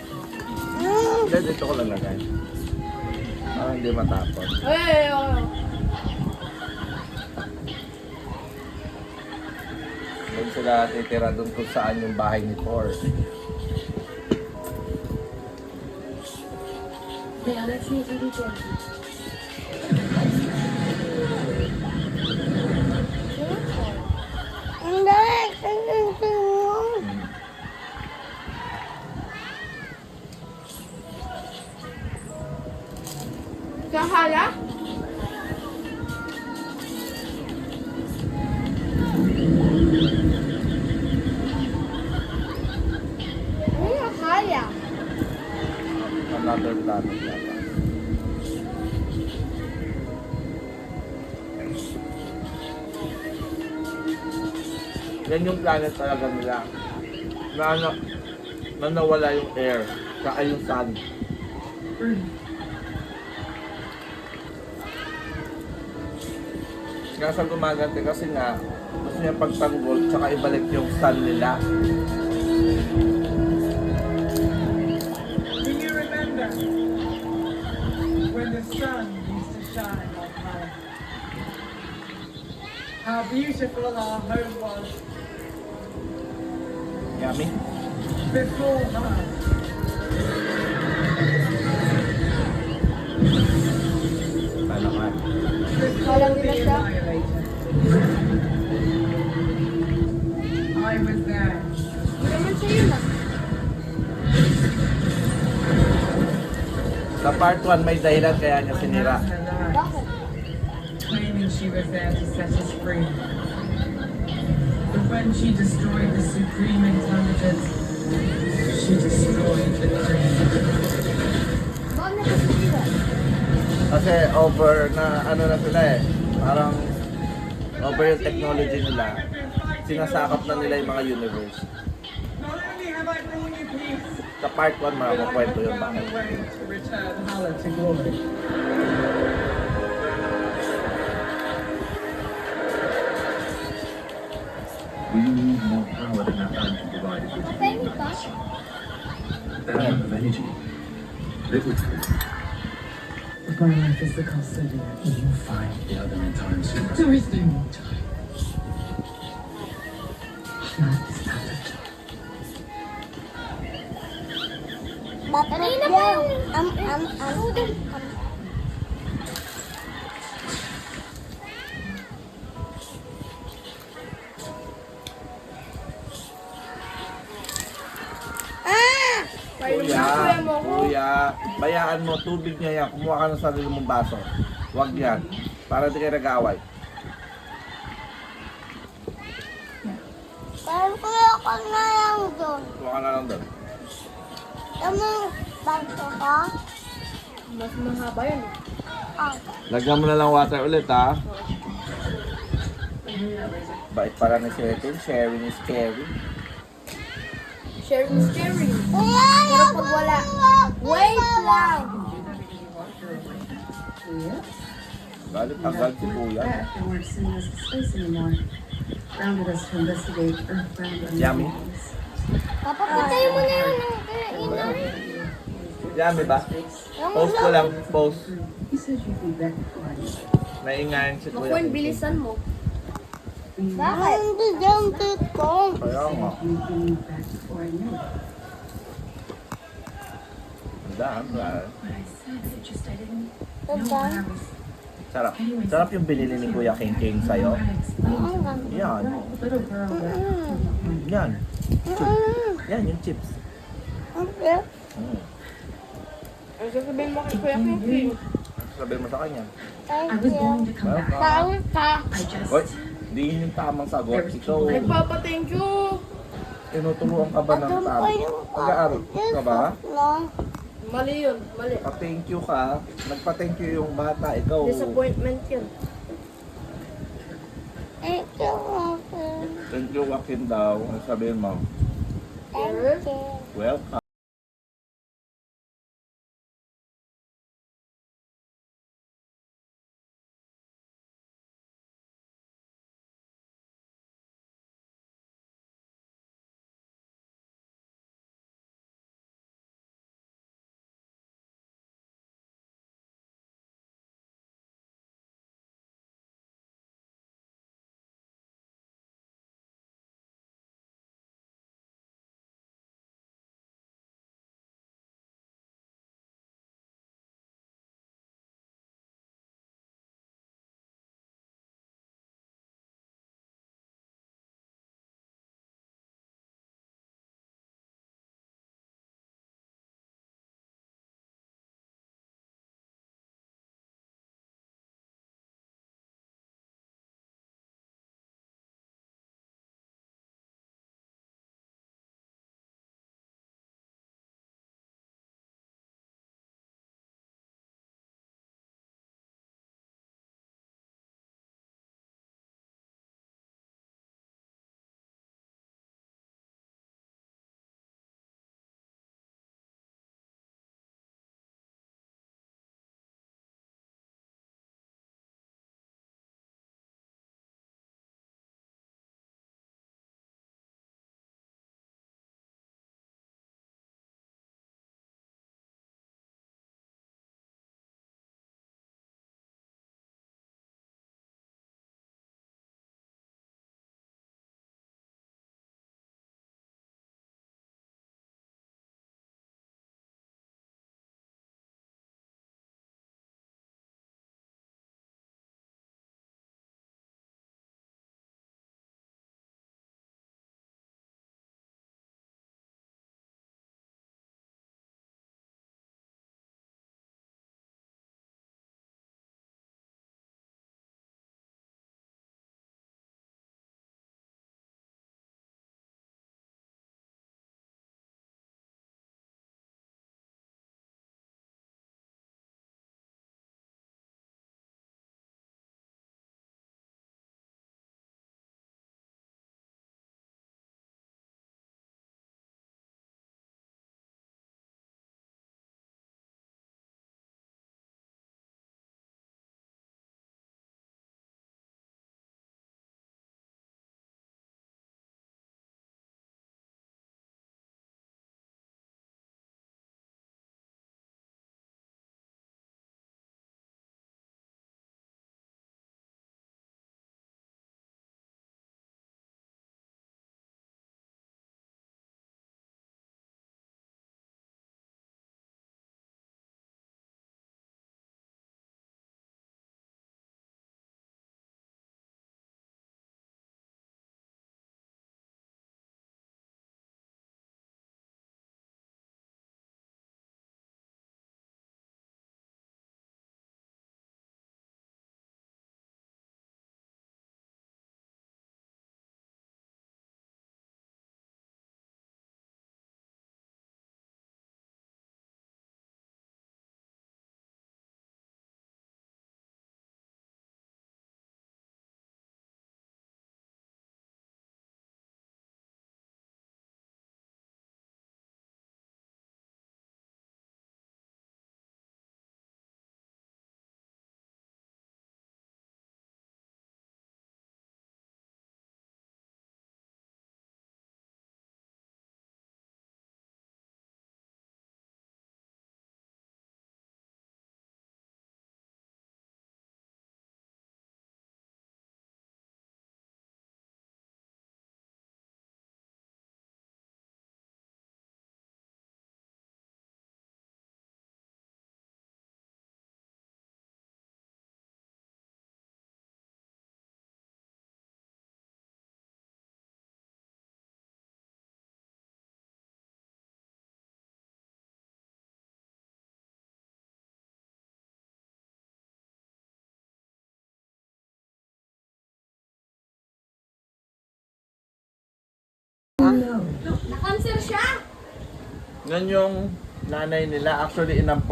Hindi, dito ko lalagay. Para hindi matapon. Ay, Doon sila titira doon kung saan yung bahay ni Thor. Yeah, let's make it equal. Kahala? Ano yung kaya? Another planet yata. Yan yung planet talaga nila. Na nawala yung air, saka yung sun. Nasa gumaganti kasi nga, gusto niya pagtanggol, tsaka ibalik yung sun nila. Do you remember when the sun used to shine on home? How beautiful our home was Yummy. before her. Ano ka? Before the annihilator. I was there. Hindi naman sa'yo na. Sa part 1 may dahilan kaya niya I sinira. heard her lie, Bakit? claiming she was there to set us free. But when she destroyed the supreme intelligence, she destroyed the dream. Bakit nakasira? Kasi over na ano na sila eh. Parang over yung technology nila. Sinasakap na nila yung mga universe. Not only have I brought you peace, Sa part 1 but I makakwento have yung found bakit. a way to return Hala to glory. We need more power than our planet can provide if we're to Patay niyo reunite ba? the sun. That amount of energy, little could. If my life is the cost of it, Will you find the other in time soon? there is no more time. Life is perfect. Kanina pa yung Kuya, kuya, bayaan mo, tubig niya yan. Kumuha ka ng sarili mong baso. Huwag yan. Para di kayo nag-aaway. Parang kuya ko na lang doon. Kumuha ka na lang doon. Tama, bago ka? mas mahaba yun. Ah, Lagyan mo na lang water ulit ha. Bait para ni Shetin. Sharing is caring. Sharing is caring. kuya, Pero pag wala, wait lang. Galit agad si kuya. They weren't sending us to space anymore. Grounded us to investigate Earthbound Yummy. anomalies. papapatay mo na yun. Inang. Yummy ba? Post ko lang, post. He said you'd be back before I knew it. Naingayan si kuya. Makuin, bilisan mo. Bakit? Hindi dyan dito. Kaya nga. You'd be back before I knew it. Ang daan, But I said it just I didn't know Diba? what I was. sarap. Sarap yung binili ni Kuya King King sa'yo. How to explain Ang to ganda. Yan. the little girl that. Yan. Mm, Yan, yung chips. okay. Mm. Ang sasabihin mo kay Kuya King. Sabihin mo sa kanya. Thank I was you. going to come back. Welcome. Tawag ka. I just. Oy, di yun yung tamang sagot. Ikaw, Nagpapa-thank you. tinuturuan ka ba ng Andun tao? pa yung Pag-aaral ka ba? No. Mali yun, mali. Pa-thank you ka. Nagpa-thank you yung bata. Ikaw, Disappointment yun. Thank you, Mother. thank you, Joaquin daw. Ang sabihin mo, Thank you. welcome. siya! Yan yung nanay nila. Actually, inampun